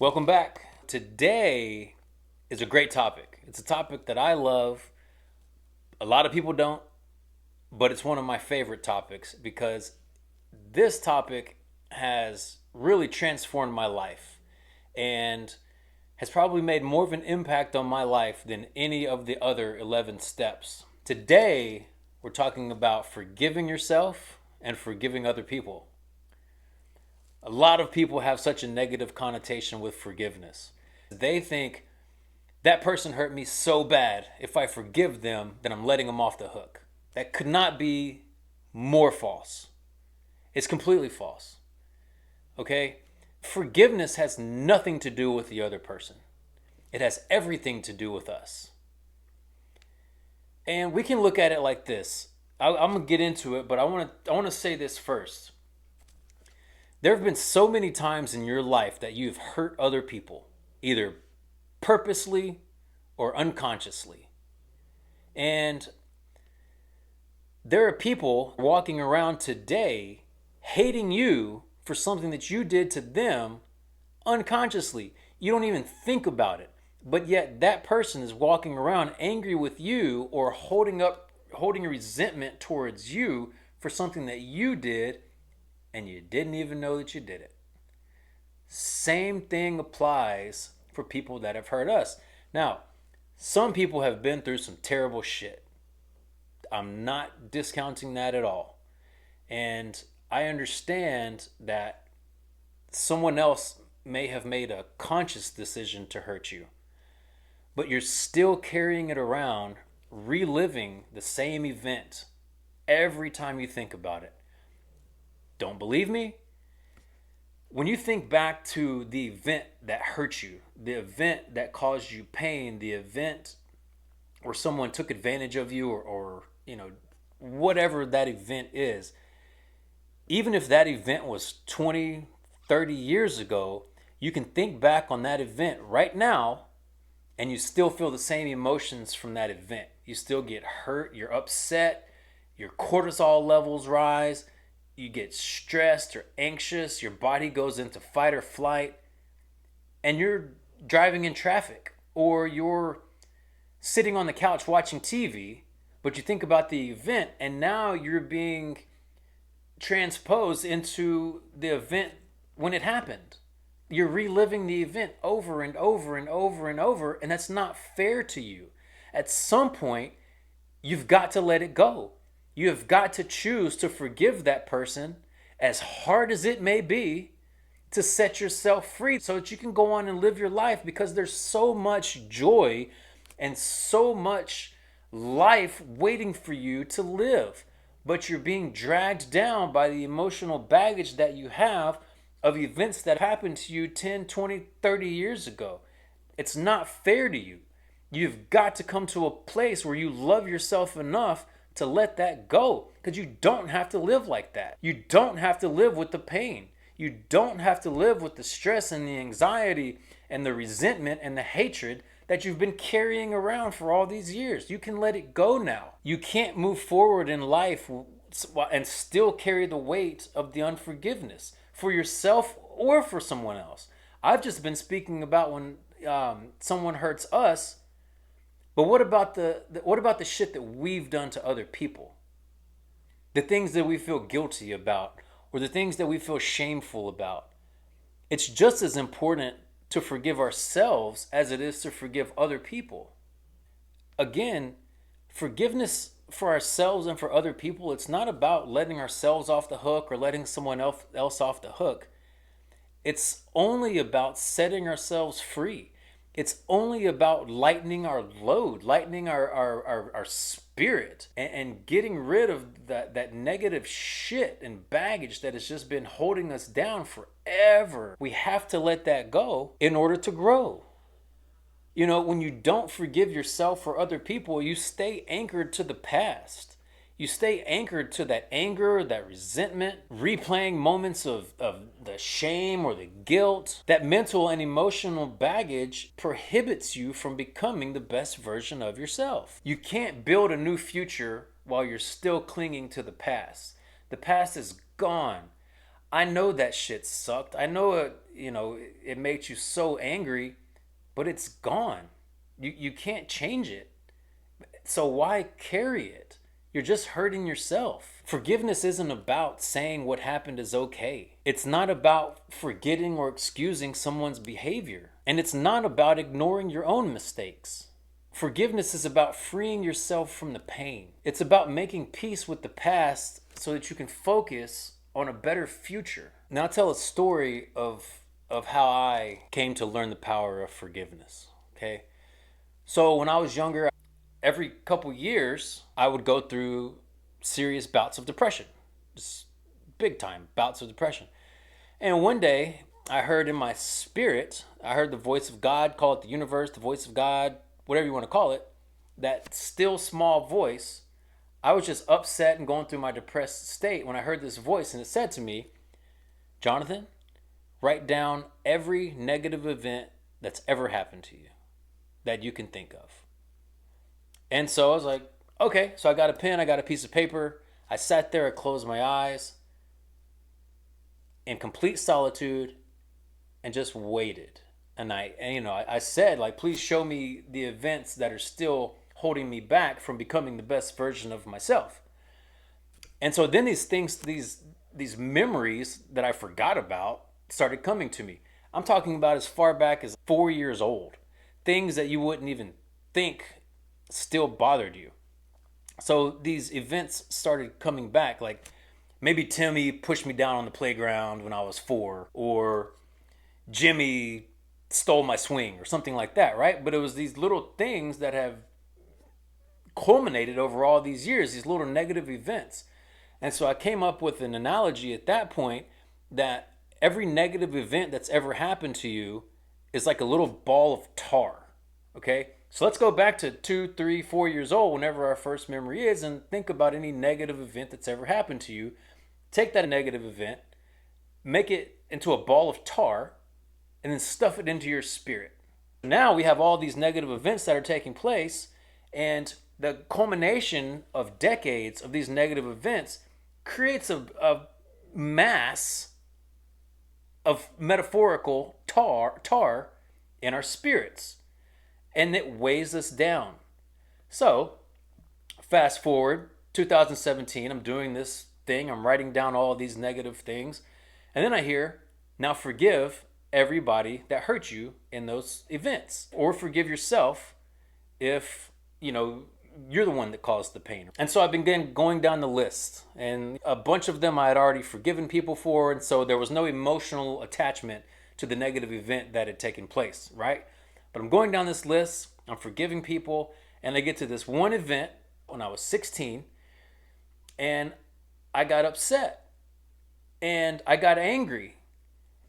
Welcome back. Today is a great topic. It's a topic that I love. A lot of people don't, but it's one of my favorite topics because this topic has really transformed my life and has probably made more of an impact on my life than any of the other 11 steps. Today, we're talking about forgiving yourself and forgiving other people. A lot of people have such a negative connotation with forgiveness. They think that person hurt me so bad. If I forgive them, then I'm letting them off the hook. That could not be more false. It's completely false. Okay? Forgiveness has nothing to do with the other person, it has everything to do with us. And we can look at it like this. I'm going to get into it, but I want to say this first. There have been so many times in your life that you've hurt other people, either purposely or unconsciously. And there are people walking around today hating you for something that you did to them unconsciously. You don't even think about it. But yet that person is walking around angry with you or holding a resentment towards you for something that you did and you didn't even know that you did it. Same thing applies for people that have hurt us. Now, some people have been through some terrible shit. I'm not discounting that at all. And I understand that someone else may have made a conscious decision to hurt you, but you're still carrying it around, reliving the same event every time you think about it. Don't believe me? When you think back to the event that hurt you, the event that caused you pain, the event where someone took advantage of you or whatever that event is, even if that event was 20, 30 years ago, you can think back on that event right now and you still feel the same emotions from that event. You still get hurt, you're upset, your cortisol levels rise, you get stressed or anxious, your body goes into fight or flight, and you're driving in traffic or you're sitting on the couch watching TV, but you think about the event and now you're being transposed into the event when it happened. You're reliving the event over and over and over and over, and that's not fair to you. At some point, you've got to let it go. You have got to choose to forgive that person, as hard as it may be, to set yourself free so that you can go on and live your life, because there's so much joy and so much life waiting for you to live. But you're being dragged down by the emotional baggage that you have of events that happened to you 10, 20, 30 years ago. It's not fair to you. You've got to come to a place where you love yourself enough to let that go, because you don't have to live like that. You don't have to live with the pain. You don't have to live with the stress and the anxiety and the resentment and the hatred that you've been carrying around for all these years. You can let it go now. You can't move forward in life and still carry the weight of the unforgiveness for yourself or for someone else. I've just been speaking about when someone hurts us, but what about the shit that we've done to other people? The things that we feel guilty about or the things that we feel shameful about. It's just as important to forgive ourselves as it is to forgive other people. Again, forgiveness for ourselves and for other people, it's not about letting ourselves off the hook or letting someone else off the hook. It's only about setting ourselves free. It's only about lightening our load, lightening our spirit, and getting rid of that negative shit and baggage that has just been holding us down forever. We have to let that go in order to grow. When you don't forgive yourself or other people, you stay anchored to the past. You stay anchored to that anger, that resentment, replaying moments of the shame or the guilt. That mental and emotional baggage prohibits you from becoming the best version of yourself. You can't build a new future while you're still clinging to the past. The past is gone. I know that shit sucked. I know it makes you so angry, but it's gone. You can't change it. So why carry it? You're just hurting yourself. Forgiveness isn't about saying what happened is okay. It's not about forgetting or excusing someone's behavior. And it's not about ignoring your own mistakes. Forgiveness is about freeing yourself from the pain. It's about making peace with the past so that you can focus on a better future. Now I'll tell a story of how I came to learn the power of forgiveness. Okay? So when I was younger, every couple years, I would go through serious bouts of depression, just big time bouts of depression. And one day, I heard in my spirit, I heard the voice of God, call it the universe, the voice of God, whatever you want to call it, that still small voice. I was just upset and going through my depressed state when I heard this voice, and it said to me, Jonathan, write down every negative event that's ever happened to you that you can think of. And so I was like, okay. So I got a pen, I got a piece of paper. I sat there, I closed my eyes in complete solitude and just waited. And I said, like, please show me the events that are still holding me back from becoming the best version of myself. And so then these things, these memories that I forgot about started coming to me. I'm talking about as far back as 4 years old. Things that you wouldn't even think still bothered you. So these events started coming back, like maybe Timmy pushed me down on the playground when I was 4, or Jimmy stole my swing, or something like that, right? But it was these little things that have culminated over all these years, these little negative events. And so I came up with an analogy at that point that every negative event that's ever happened to you is like a little ball of tar. Okay? So let's go back to 2, 3, 4 years old, whenever our first memory is, and think about any negative event that's ever happened to you. Take that negative event, make it into a ball of tar, and then stuff it into your spirit. Now we have all these negative events that are taking place, and the culmination of decades of these negative events creates a mass of metaphorical tar in our spirits, and it weighs us down. So fast forward 2017, I'm doing this thing, I'm writing down all these negative things, and then I hear, now forgive everybody that hurt you in those events, or forgive yourself if you're the one that caused the pain. And so I've been going down the list, and a bunch of them I had already forgiven people for, and so there was no emotional attachment to the negative event that had taken place, right? But I'm going down this list, I'm forgiving people, and I get to this one event when I was 16, and I got upset, and I got angry.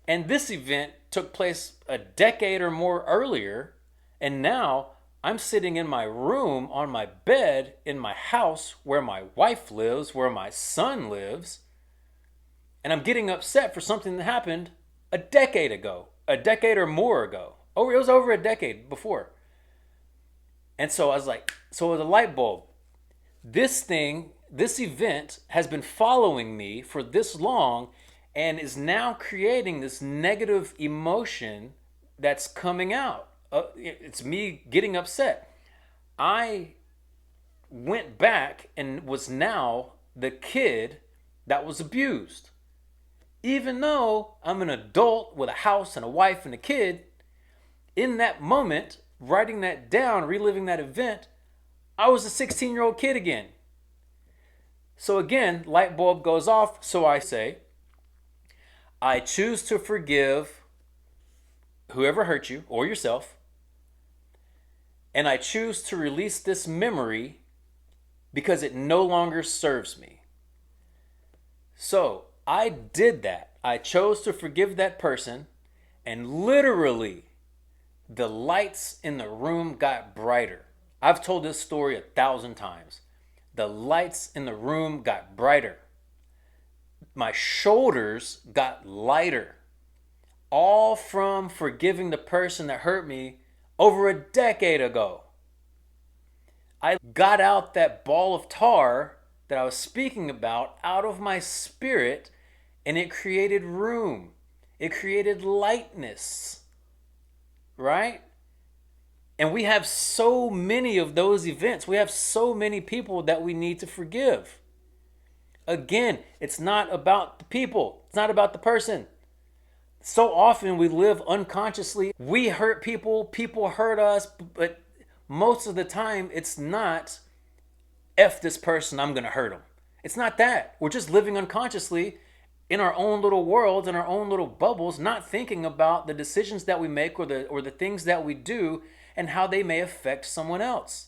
And this event took place a decade or more earlier, and now I'm sitting in my room on my bed in my house where my wife lives, where my son lives, and I'm getting upset for something that happened a decade ago, a decade or more ago. Oh, it was over a decade before. And so I was like, so the light bulb, this event has been following me for this long and is now creating this negative emotion that's coming out. It's me getting upset. I went back and was now the kid that was abused. Even though I'm an adult with a house and a wife and a kid, in that moment, writing that down, reliving that event, I was a 16-year-old kid again. So again, light bulb goes off. So I say, I choose to forgive whoever hurt you or yourself. And I choose to release this memory because it no longer serves me. So I did that. I chose to forgive that person, and literally the lights in the room got brighter. I've told this story 1,000 times. The lights in the room got brighter. My shoulders got lighter. All from forgiving the person that hurt me over a decade ago. I got out that ball of tar that I was speaking about out of my spirit, and it created room. It created lightness, right? And we have so many of those events. We have so many people that we need to forgive. Again, it's not about the people, it's not about the person. So often we live unconsciously. We hurt people, people hurt us, but most of the time it's not F this person, I'm going to hurt them. It's not that. We're just living unconsciously in our own little worlds, in our own little bubbles, not thinking about the decisions that we make or the things that we do and how they may affect someone else.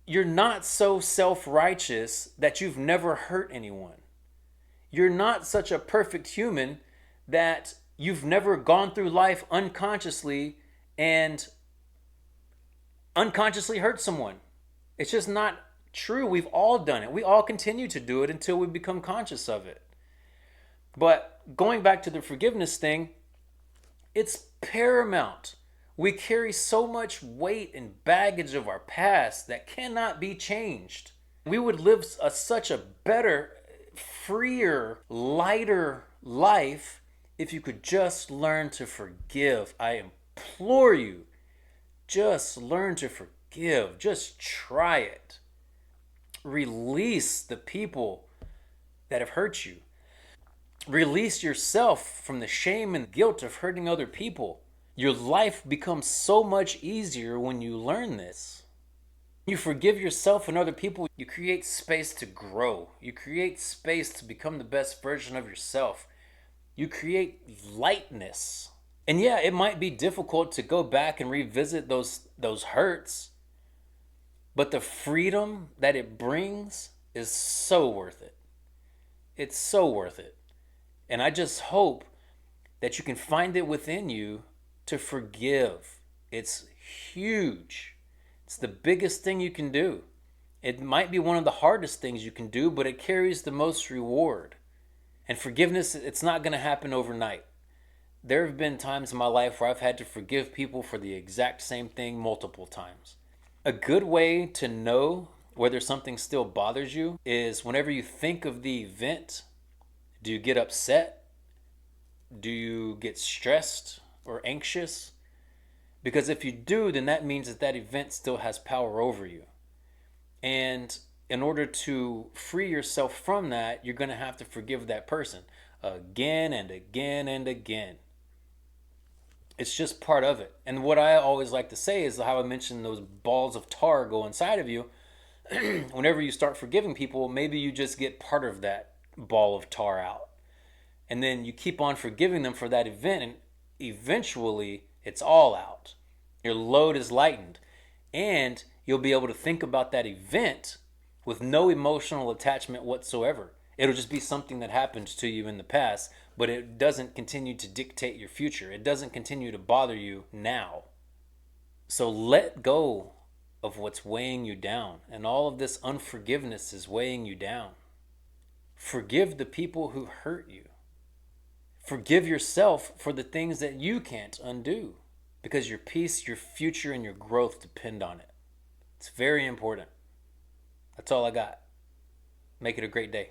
You're not so self-righteous that you've never hurt anyone. You're not such a perfect human that you've never gone through life unconsciously and unconsciously hurt someone. It's just not true. We've all done it. We all continue to do it until we become conscious of it. But going back to the forgiveness thing, it's paramount. We carry so much weight and baggage of our past that cannot be changed. We would live such a better, freer, lighter life if you could just learn to forgive. I implore you, just learn to forgive. Just try it. Release the people that have hurt you. Release yourself from the shame and guilt of hurting other people. Your life becomes so much easier when you learn this. You forgive yourself and other people, you create space to grow. You create space to become the best version of yourself. You create lightness. And yeah, it might be difficult to go back and revisit those hurts, but the freedom that it brings is so worth it. It's so worth it. And I just hope that you can find it within you to forgive. It's huge. It's the biggest thing you can do. It might be one of the hardest things you can do, but it carries the most reward. And forgiveness, it's not going to happen overnight. There have been times in my life where I've had to forgive people for the exact same thing multiple times. A good way to know whether something still bothers you is whenever you think of the event, do you get upset? Do you get stressed or anxious? Because if you do, then that means that that event still has power over you. And in order to free yourself from that, you're going to have to forgive that person again and again and again. It's just part of it. And what I always like to say is how I mentioned those balls of tar go inside of you. Whenever you start forgiving people, maybe you just get part of that ball of tar out. And then you keep on forgiving them for that event, and eventually it's all out. Your load is lightened. And you'll be able to think about that event with no emotional attachment whatsoever. It'll just be something that happened to you in the past, but it doesn't continue to dictate your future. It doesn't continue to bother you now. So let go of what's weighing you down. And all of this unforgiveness is weighing you down. Forgive the people who hurt you. Forgive yourself for the things that you can't undo, because your peace, your future, and your growth depend on it. It's very important. That's all I got. Make it a great day.